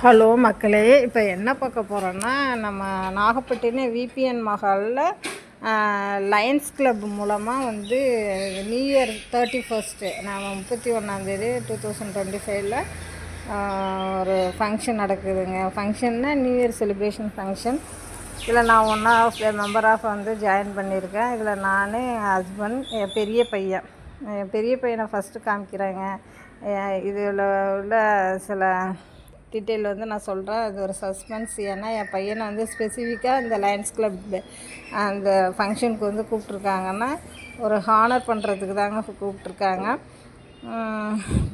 Hello மக்களே, இப்போ என்ன பார்க்க போகிறோன்னா, நம்ம நாகப்பட்டினம் விபிஎன் மஹாலில் லயன்ஸ் கிளப் மூலமாக வந்து நியூ இயர் 31 நம்ம 31 2025 ஒரு ஃபங்க்ஷன் நடக்குதுங்க. ஃபங்க்ஷன்னா நியூ இயர் செலிப்ரேஷன் ஃபங்க்ஷன். இதில் நான் one of the member of வந்து ஜாயின் பண்ணியிருக்கேன். இதில் நான், என் ஹஸ்பண்ட், என் பெரிய பையனை ஃபஸ்ட்டு காமிக்கிறேங்க. இதில் உள்ள சில டீட்டெயில் வந்து நான் சொல்கிறேன். அது ஒரு சஸ்பென்ஸ். ஏன்னா என் பையனை வந்து ஸ்பெசிஃபிக்காக இந்த லயன்ஸ் கிளப் அந்த ஃபங்க்ஷனுக்கு வந்து கூப்பிட்ருக்காங்கன்னா ஒரு ஹானர் பண்ணுறதுக்கு தாங்க கூப்பிட்ருக்காங்க.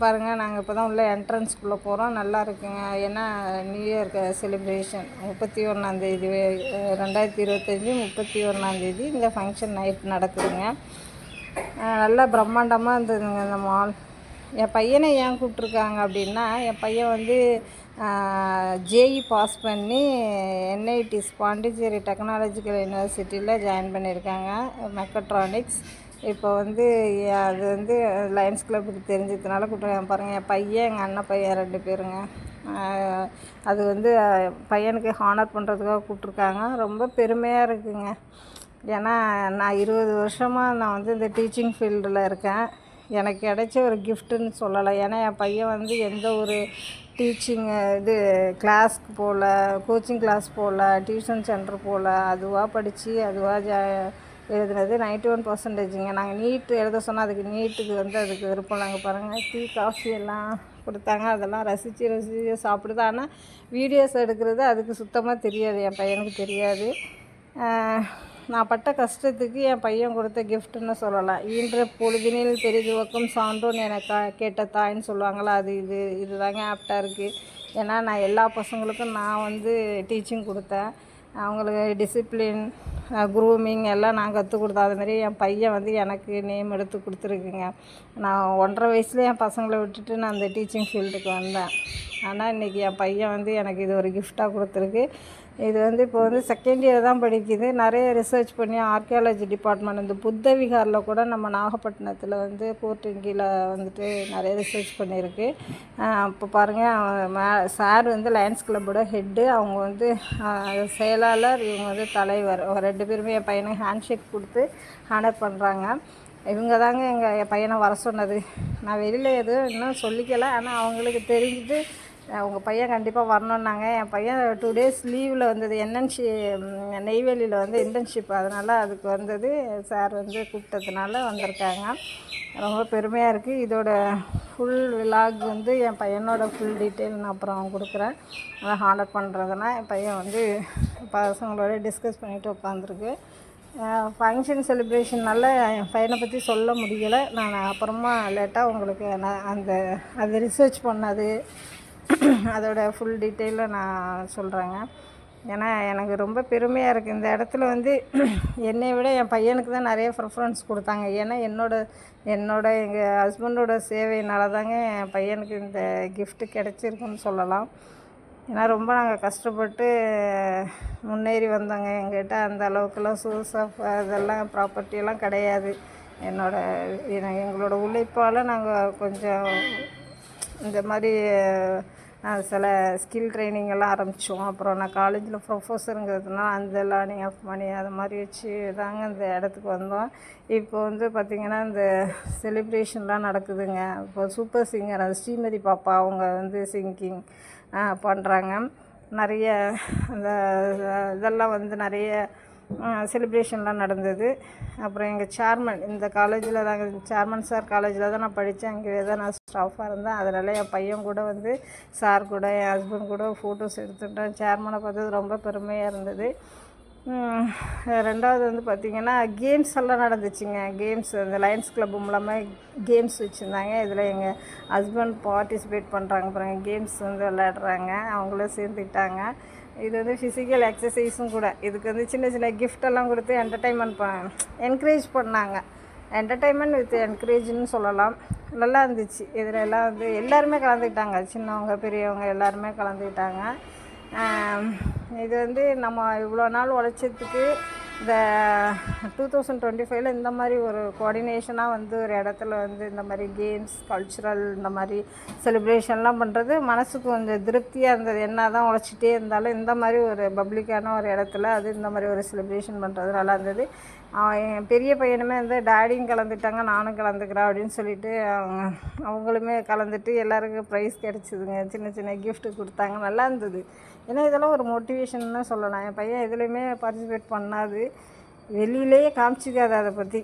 பாருங்கள், நாங்கள் இப்போ தான் உள்ள என்ட்ரன்ஸ்குள்ளே போகிறோம். நல்லா இருக்குங்க. ஏன்னா நியூ இயர் செலிப்ரேஷன் 31 2025 31 இந்த ஃபங்க்ஷன் நைட் நடக்குதுங்க. நல்லா பிரம்மாண்டமாக இருந்ததுங்க இந்த மால். என் பையனை ஏன் கூப்பிட்ருக்காங்க அப்படின்னா, என் பையன் வந்து ஜேஇ பாஸ் பண்ணி என்ஐடிஸ் பாண்டிச்சேரி டெக்னாலஜிக்கல் யூனிவர்சிட்டியில் ஜாயின் பண்ணியிருக்காங்க, மெக்கட்ரானிக்ஸ். இப்போ வந்து அது வந்து லயன்ஸ் கிளப்புக்கு தெரிஞ்சதுனால கூப்பிட்ருக்காங்க. பாருங்கள், என் பையன், எங்கள் அண்ணன் பையன் 2 பேருங்க. அது வந்து பையனுக்கு ஹானர் பண்ணுறதுக்காக கூப்பிட்ருக்காங்க. ரொம்ப பெருமையாக இருக்குங்க. ஏன்னா நான் 20 வருஷமாக நான் வந்து இந்த டீச்சிங் ஃபீல்டில் இருக்கேன். எனக்கு கிடைச்ச ஒரு கிஃப்ட்டுன்னு சொல்லலாம். ஏன்னா என் பையன் வந்து எந்த ஒரு டீச்சிங் கிளாஸ்க்கு போகல, கோச்சிங் கிளாஸ் போகல, டியூஷன் சென்டர் போகல. அதுவாக படித்து அதுவாக எழுதுனது 91%ங்க. நாங்கள் நீட்டு எழுத சொன்னால் அதுக்கு நீட்டுக்கு வந்து அதுக்கு விருப்பம். நாங்கள் பாருங்கள், டீ காஃபி எல்லாம் கொடுத்தாங்க. அதெல்லாம் ரசித்து சாப்பிடுது. ஆனால் வீடியோஸ் எடுக்கிறது அதுக்கு சுத்தமாக தெரியாது, என் பையனுக்கு தெரியாது. நான் பட்ட கஷ்டத்துக்கு என் பையன் கொடுத்த கிஃப்ட்டுன்னு சொல்லலாம். ஈன்ற பொழுதினில் பெரிதுவக்கும் சான்றோன்னு எனக்கு கேட்ட தாயின்னு சொல்லுவாங்களா, அது இதுதாங்க ஆப்டாக இருக்குது. ஏன்னா நான் எல்லா பசங்களுக்கும் நான் வந்து டீச்சிங் கொடுத்தேன். அவங்களுக்கு டிசிப்ளின், க்ரூமிங் எல்லாம் நான் கற்றுக் கொடுத்தேன். அதுமாரி என் பையன் வந்து எனக்கு நேம் எடுத்து கொடுத்துருக்குங்க. நான் 1.5 வயசுல என் பசங்களை விட்டுட்டு நான் அந்த டீச்சிங் ஃபீல்டுக்கு வந்தேன். ஆனால் இன்றைக்கி என் பையன் வந்து எனக்கு இது ஒரு கிஃப்டாக கொடுத்துருக்கு. இது வந்து இப்போ வந்து செகண்ட் இயர் தான் படிக்குது. நிறைய ரிசர்ச் பண்ணி ஆர்கியாலஜி டிபார்ட்மெண்ட் இந்த புத்த விகாரில் கூட நம்ம நாகப்பட்டினத்தில் வந்து கோர்ட்டின் கீழே வந்துட்டு நிறைய ரிசர்ச் பண்ணியிருக்கு. இப்போ பாருங்கள், சார் வந்து லயன்ஸ் கிளப்போட ஹெட்டு, அவங்க வந்து செயலாளர், இவங்க வந்து தலைவர். 2 பேருமே என் பையனுக்கு ஹேண்ட்ஷேக் கொடுத்து ஹானர் பண்ணுறாங்க. இவங்க தாங்க என் பையனை வர சொன்னது. நான் வெளியில் எதுவும் இன்னும் சொல்லிக்கலை. ஆனால் அவங்களுக்கு தெரிஞ்சுட்டு உங்கள் பையன் கண்டிப்பாக வரணுன்னாங்க. என் பையன் 2 டேஸ் லீவில் வந்தது. என்என்சி நெய்வேலியில் வந்து இன்டர்ன்ஷிப், அதனால் அதுக்கு வந்தது. சார் வந்து கூப்பிட்டதுனால வந்திருக்காங்க. ரொம்ப பெருமையாக இருக்குது. இதோட ஃபுல் விலாக் வந்து என் பையனோட ஃபுல் டீட்டெயில் நான் அப்புறம் கொடுக்குறேன். அதை ஹானர் பண்ணுறதுனா என் பையன் வந்து பசங்களோட டிஸ்கஸ் பண்ணிவிட்டு உட்காந்துருக்கு. ஃபங்க்ஷன் செலிப்ரேஷனால் என் பையனை பற்றி சொல்ல முடியலை. நான் அப்புறமா லேட்டாக உங்களுக்கு அது ரிசர்ச் பண்ணது அதோட ஃபுல் டீட்டெயிலில் நான் சொல்கிறேங்க. ஏன்னா எனக்கு ரொம்ப பெருமையாக இருக்குது. இந்த இடத்துல வந்து என்னை விட என் பையனுக்கு தான் நிறைய ப்ரிஃபரன்ஸ் கொடுத்தாங்க. ஏன்னா எங்கள் ஹஸ்பண்டோட சேவையினால தாங்க என் பையனுக்கு இந்த கிஃப்ட்டு கிடச்சிருக்குன்னு சொல்லலாம். ஏன்னா ரொம்ப நாங்கள் கஷ்டப்பட்டு முன்னேறி வந்தோங்க. எங்கிட்ட அந்த அளவுக்குலாம் சோர்ஸ் ஆஃப் அதெல்லாம் ப்ராப்பர்ட்டியெல்லாம் கிடையாது. எங்களோட உழைப்பால் நாங்கள் கொஞ்சம் இந்த மாதிரி சில ஸ்கில் ட்ரைனிங் எல்லாம் ஆரம்பித்தோம். அப்புறம் நான் காலேஜில் ப்ரொஃபஸருங்கிறதுனால அந்த லேர்னிங் ஆஃப் மணி அதை மாதிரி வச்சு தாங்க இந்த இடத்துக்கு வந்தோம். இப்போ வந்து பார்த்திங்கன்னா இந்த செலிப்ரேஷன்லாம் நடக்குதுங்க. இப்போ சூப்பர் சிங்கர் அது ஸ்ரீமதி பாப்பா அவங்க வந்து சிங்கிங் பண்ணுறாங்க. நிறைய அந்த இதெல்லாம் வந்து நிறைய செலிப்ரேஷன்லாம் நடந்தது. அப்புறம் எங்கள் சேர்மன், இந்த காலேஜில் நாங்கள் சேர்மன் சார் காலேஜில் தான் நான் படித்தேன். அங்கேயே தான் நான் ஸ்டாஃபாக இருந்தேன். அதனால் என் பையன் கூட வந்து சார் கூட என் ஹஸ்பண்ட் கூட ஃபோட்டோஸ் எடுத்துட்டேன். சேர்மனை பார்த்தது ரொம்ப பெருமையாக இருந்தது. 2வது வந்து பார்த்திங்கன்னா கேம்ஸ் எல்லாம் நடந்துச்சுங்க. கேம்ஸ் அந்த லயன்ஸ் கிளப் மூலமாக கேம்ஸ் வச்சுருந்தாங்க. இதில் எங்கள் ஹஸ்பண்ட் பார்ட்டிசிபேட் பண்ணுறாங்க. அப்புறம் கேம்ஸ் வந்து விளையாடுறாங்க, அவங்களும் சேர்ந்துக்கிட்டாங்க. இது வந்து ஃபிசிக்கல் எக்ஸசைஸும் கூட. இதுக்கு வந்து சின்ன சின்ன கிஃப்டெல்லாம் கொடுத்து என்கரேஜ் பண்ணாங்க. என்டர்டெயின்மெண்ட் வித் என்கரேஜ்னு சொல்லலாம். நல்லா இருந்துச்சு. இதில் எல்லாம் வந்து எல்லாருமே கலந்துக்கிட்டாங்க. சின்னவங்க பெரியவங்க எல்லாருமே கலந்துக்கிட்டாங்க. இது வந்து நம்ம இவ்வளோ நாள் உழைச்சதுக்கு இந்த 2025 இந்த மாதிரி ஒரு கோஆர்டினேஷனாக வந்து ஒரு இடத்துல வந்து இந்த மாதிரி கேம்ஸ் கல்ச்சுரல் இந்த மாதிரி செலிப்ரேஷன்லாம் பண்ணுறது மனசுக்கு கொஞ்சம் திருப்தியாக இருந்தது. என்ன தான் உழைச்சிட்டே இருந்தாலும் இந்த மாதிரி ஒரு பப்ளிக்கான ஒரு இடத்துல அது இந்த மாதிரி ஒரு செலிப்ரேஷன் பண்ணுறது நல்லா இருந்தது. என் பெரிய பையனுமே வந்து டேடியும் கலந்துட்டாங்க, நானும் கலந்துக்கிறேன் அப்படின்னு சொல்லிட்டு அவங்களுமே கலந்துட்டு எல்லாருக்கும் ப்ரைஸ் கிடச்சிதுங்க. சின்ன சின்ன கிஃப்ட்டு கொடுத்தாங்க, நல்லா இருந்தது. ஏன்னா இதெல்லாம் ஒரு மோட்டிவேஷன்னு சொல்லலாம். என் பையன் எதுலேயுமே பார்ட்டிசிபேட் பண்ணாது, வெளியிலேயே காமிச்சிக்காது அதை பற்றி.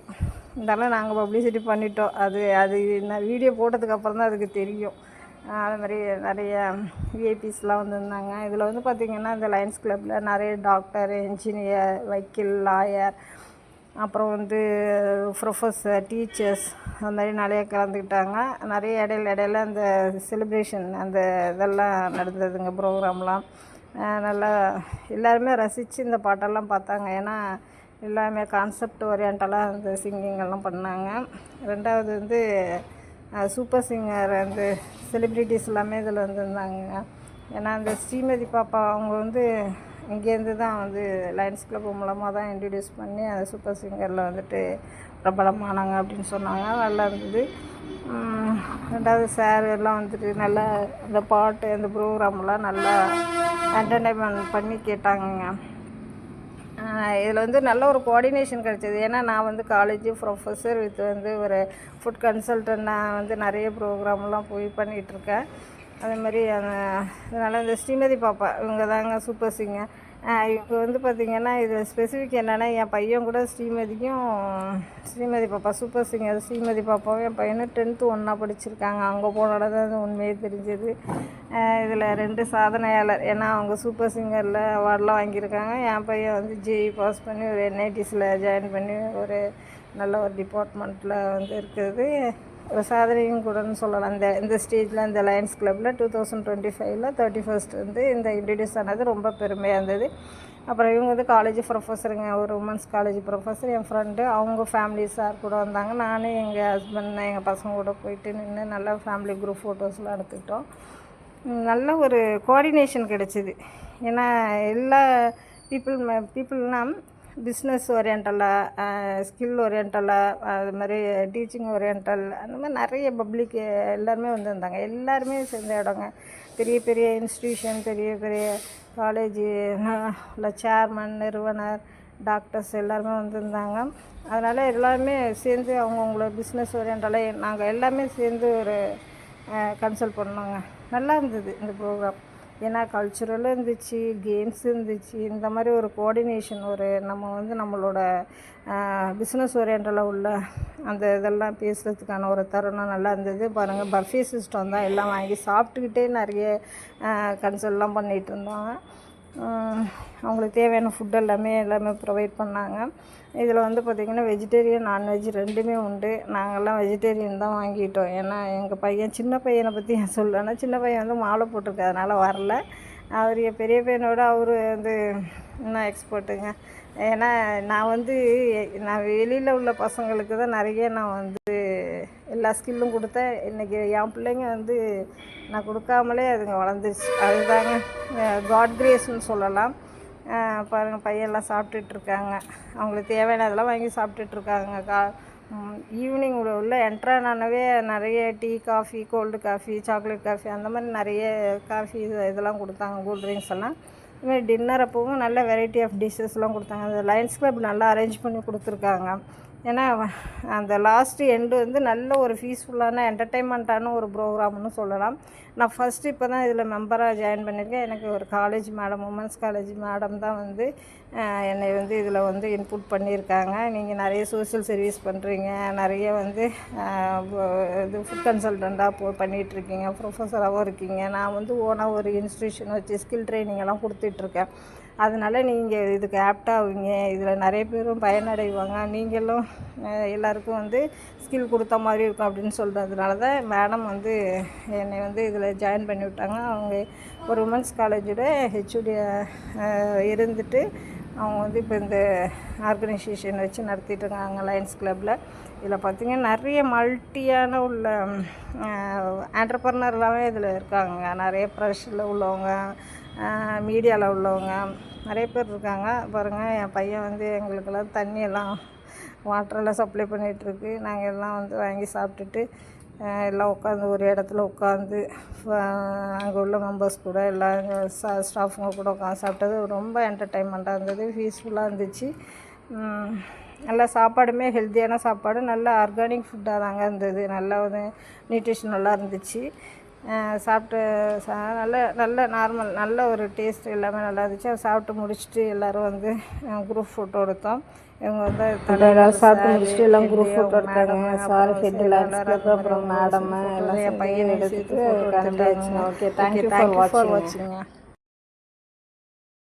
இருந்தாலும் நாங்கள் பப்ளிசிட்டி பண்ணிட்டோம். அது அது நான் வீடியோ போட்டதுக்கப்புறம் தான் அதுக்கு தெரியும். அது மாதிரி நிறைய விஐபிஸ்லாம் வந்துருந்தாங்க. இதில் வந்து பார்த்திங்கன்னா இந்த லயன்ஸ் கிளப்பில் நிறைய டாக்டர், இன்ஜினியர், வக்கீல், லாயர், அப்புறம் வந்து ப்ரொஃபஸர், டீச்சர்ஸ் அந்த மாதிரி நிறைய கலந்துக்கிட்டாங்க. நிறைய இடையில அந்த செலிப்ரேஷன் அந்த இதெல்லாம் நடந்ததுங்க, ப்ரோக்ராம்லாம். நல்லா எல்லாருமே ரசித்து இந்த பாட்டெல்லாம் பார்த்தாங்க. ஏன்னா எல்லாமே கான்செப்ட் ஓரியன்டலாக அந்த சிங்கிங்கெல்லாம் பண்ணாங்க. ரெண்டாவது வந்து சூப்பர் சிங்கர் அந்த செலிப்ரிட்டிஸ் எல்லாமே இதில் வந்துருந்தாங்க. ஏன்னா அந்த ஸ்ரீமதி பாப்பா அவங்க வந்து இங்கேருந்து தான் வந்து லயன்ஸ் கிளப் மூலமாக தான் இன்ட்ரடியூஸ் பண்ணி அந்த சூப்பர் சிங்கரில் வந்துட்டு பிரபலமானாங்க அப்படின்னு சொன்னாங்க. நல்லா இருந்தது. ரெண்டாவது சார் எல்லாம் வந்துட்டு நல்லா அந்த பாட்டு அந்த ப்ரோக்ராம்லாம் நல்லா என்டர்டைன்மெண்ட் பண்ணி கேட்டாங்கங்க. இதில் வந்து நல்ல ஒரு கோஆர்டினேஷன் கிடச்சிது. ஏன்னா நான் வந்து காலேஜ் ப்ரொஃபஸர் வித் வந்து ஒரு ஃபுட் கன்சல்டன்ட். நான் வந்து நிறைய ப்ரோக்ராம்லாம் போய் பண்ணிகிட்ருக்கேன். அதே மாதிரி அதனால் இந்த ஸ்ரீமதி பாப்பா இவங்க தாங்க சூப்பர் சிங்கர். இப்போ வந்து பார்த்திங்கன்னா இது ஸ்பெசிஃபிக் என்னென்னா என் பையன் கூட ஸ்ரீமதி பாப்பா சூப்பர் சிங்கர் ஸ்ரீமதி பாப்பாவும் என் பையனும் 10th ஒன்றா படிச்சிருக்காங்க. அங்கே போனோட தான் அது உண்மையே தெரிஞ்சது. இதில் 2 சாதனையாளர். ஏன்னா அவங்க சூப்பர் சிங்கரில் அவார்டெலாம் வாங்கியிருக்காங்க. என் பையன் வந்து ஜேஇ பாஸ் பண்ணி ஒரு என்ஐடிஸில் ஜாயின் பண்ணி ஒரு நல்ல ஒரு டிபார்ட்மெண்ட்டில் வந்து இருக்குது. ஒரு சாதனையும் கூடன்னு சொல்லலாம். இந்த ஸ்டேஜில் இந்த லயன்ஸ் கிளப்பில் 2025 31st வந்து இந்த இன்ட்ரடியூஸ் ஆனது ரொம்ப பெருமையாக இருந்தது. அப்புறம் இவங்க வந்து காலேஜ் ப்ரொஃபஸருங்க, ஒரு உமன்ஸ் காலேஜ் ப்ரொஃபஸர். என் ஃப்ரெண்டு அவங்க ஃபேமிலி சார் கூட வந்தாங்க. நானும் எங்கள் ஹஸ்பண்ட் எங்கள் பசங்க கூட போயிட்டு நின்று நல்லா ஃபேமிலி குரூப் ஃபோட்டோஸ்லாம் எடுத்துக்கிட்டோம். நல்ல ஒரு கோஆர்டினேஷன் கிடச்சிது. ஏன்னா எல்லா பீப்புள்னால் பிஸ்னஸ் ஓரியன்டலாக, ஸ்கில் ஓரியன்டலாக, அது மாதிரி டீச்சிங் ஓரியன்டல் அந்த மாதிரி நிறைய பப்ளிக் எல்லாருமே வந்திருந்தாங்க. எல்லாருமே சேர்ந்த இடங்க. பெரிய பெரிய இன்ஸ்டியூஷன், பெரிய பெரிய காலேஜு உள்ள சேர்மன், நிறுவனர், டாக்டர்ஸ் எல்லாருமே வந்திருந்தாங்க. அதனால் எல்லாருமே சேர்ந்து அவங்கவுங்கள பிஸ்னஸ் ஓரியன்டலாக நாங்கள் எல்லாமே சேர்ந்து ஒரு கன்சல்ட் பண்ணோங்க. நல்லா இருந்தது இந்த ப்ரோக்ராம். ஏன்னா கல்ச்சுரலும் இருந்துச்சு, கேம்ஸ் இருந்துச்சு. இந்த மாதிரி ஒரு கோஆர்டினேஷன் ஒரு நம்ம வந்து நம்மளோட பிஸ்னஸ் ஓரியன்டலாக உள்ள அந்த இதெல்லாம் பேசுகிறதுக்கான ஒரு தருணம் நல்லா இருந்தது. பாருங்கள், பஃபே சிஸ்டம் தான். எல்லாம் வாங்கி சாப்பிட்டுக்கிட்டே நிறைய கன்சல்ட்லாம் பண்ணிகிட்டு இருந்தாங்க. அவங்களுக்கு தேவையான ஃபுட் எல்லாமே ப்ரொவைட் பண்ணாங்க. இதில் வந்து பார்த்திங்கன்னா வெஜிடேரியன் நான்வெஜ் ரெண்டுமே உண்டு. நாங்கள்லாம் வெஜிடேரியன் தான் வாங்கிட்டோம். ஏன்னா எங்கள் பையன் சின்ன பையனை பற்றி சொல்லலைன்னா சின்ன பையன் வந்து மாலை போட்டிருக்க, அதனால் வரல. அவர் என் பெரிய பையனோட அவர் வந்து இன்னும் எக்ஸ்பர்ட்டுங்க. ஏன்னா நான் வெளியில் உள்ள பசங்களுக்கு தான் நிறைய நான் வந்து எல்லா ஸ்கில்லும் கொடுத்தேன். இன்றைக்கி என் பிள்ளைங்க வந்து நான் கொடுக்காமலே அதுங்க வளர்ந்துருச்சு. அதுதாங்க காட் கிரேஸ்ன்னு சொல்லலாம். பாருங்கள், பையெல்லாம் சாப்பிட்டுட்ருக்காங்க. அவங்களுக்கு தேவையானதெல்லாம் வாங்கி சாப்பிட்டுட்ருக்காங்க. ஈவினிங் உள்ள என்ட்ரானானவே நிறைய tea, coffee, cold coffee, chocolate coffee அந்த மாதிரி நிறைய காஃபி இதெல்லாம் கொடுத்தாங்க, கூல் ட்ரிங்க்ஸ் எல்லாம். இதுமாதிரி டின்னர் அப்போவும் நல்ல வெரைட்டி ஆஃப் டிஷ்ஷஸ்லாம் கொடுத்தாங்க. அந்த லயன்ஸ் கிளப் நல்லா அரேஞ்ச் பண்ணி கொடுத்துருக்காங்க. ஏன்னா அந்த லாஸ்ட்டு எண்டு வந்து நல்ல ஒரு பீஸ்ஃபுல்லான என்டர்டெயின்மெண்ட்டான ஒரு ப்ரோக்ராம்னு சொல்லலாம். நான் ஃபஸ்ட்டு இப்போ தான் இதில் மெம்பராக ஜாயின் பண்ணியிருக்கேன். எனக்கு ஒரு college madam, women's college madam தான் வந்து என்னை வந்து இதில் வந்து இன்புட் பண்ணியிருக்காங்க. நீங்கள் நிறைய சோஷியல் சர்வீஸ் பண்ணுறீங்க, நிறைய வந்து இது ஃபுட் கன்சல்டண்ட்டாக பண்ணிகிட்ருக்கீங்க, ப்ரொஃபஸராகவும் இருக்கீங்க. நான் வந்து ஓனாக ஒரு இன்ஸ்டியூஷன் வச்சு ஸ்கில் ட்ரைனிங் எல்லாம் கொடுத்துட்ருக்கேன். அதனால் நீங்கள் இதுக்கு ஆப்டாகுவீங்க, இதில் நிறைய பேரும் பயனடைவாங்க, நீங்களும் எல்லாேருக்கும் வந்து ஸ்கில் கொடுத்த மாதிரி இருக்கும் அப்படின்னு சொல்கிறதுனால தான் மேடம் வந்து என்னை வந்து இதில் ஜாயின் பண்ணி விட்டாங்க. அவங்க ஒரு உமன்ஸ் காலேஜோட ஹெச்ஓடி இருந்துட்டு அவங்க வந்து இப்போ இந்த ஆர்கனைசேஷன் வச்சு நடத்திட்டுருக்காங்க லயன்ஸ் கிளப்பில். இதில் பார்த்திங்கன்னா நிறைய மல்டியான உள்ள ஆண்டர்ப்ரனர் எல்லாமே இதில் இருக்காங்க. நிறைய ப்ரெஷரில் உள்ளவங்க, மீடியாவில் உள்ளவங்க நிறைய பேர் இருக்காங்க. பாருங்கள், என் பையன் வந்து எங்களுக்கெல்லாம் தண்ணியெல்லாம் வாட்டரெல்லாம் சப்ளை பண்ணிகிட்ருக்கு. நாங்கள் எல்லாம் வந்து வாங்கி சாப்பிட்டுட்டு எல்லாம் உட்காந்து ஒரு இடத்துல உட்காந்து அங்கே உள்ள மெம்பர்ஸ் கூட எல்லாம் ஸ்டாஃபுங்க கூட உட்காந்து சாப்பிட்டது ரொம்ப என்டர்டைன்மெண்ட்டாக இருந்தது, பீஸ்ஃபுல்லாக இருந்துச்சு. நல்லா சாப்பாடுமே ஹெல்த்தியான சாப்பாடு, நல்ல ஆர்கானிக் ஃபுட்டாக தாங்க இருந்தது. நல்லா ஒரு நியூட்ரிஷனலாக இருந்துச்சு. சாப்பிட்டு நல்ல நல்ல நார்மல் நல்ல ஒரு டேஸ்ட் எல்லாமே நல்லா இருந்துச்சு. அதை சாப்பிட்டு முடிச்சுட்டு எல்லோரும் வந்து குரூப் ஃபோட்டோ எடுத்தோம். இவங்க வந்து எல்லோரும் சாப்பிட்டு முடிச்சுட்டு எல்லாம் குரூப் ஃபோட்டோ எடுத்தாங்க. சார் ஹெட்டில் அப்புறம் மேடம் எல்லாம் பையன் எடுத்துட்டு ஓகே, தேங்க்யூ ஃபார் வாட்சிங்க.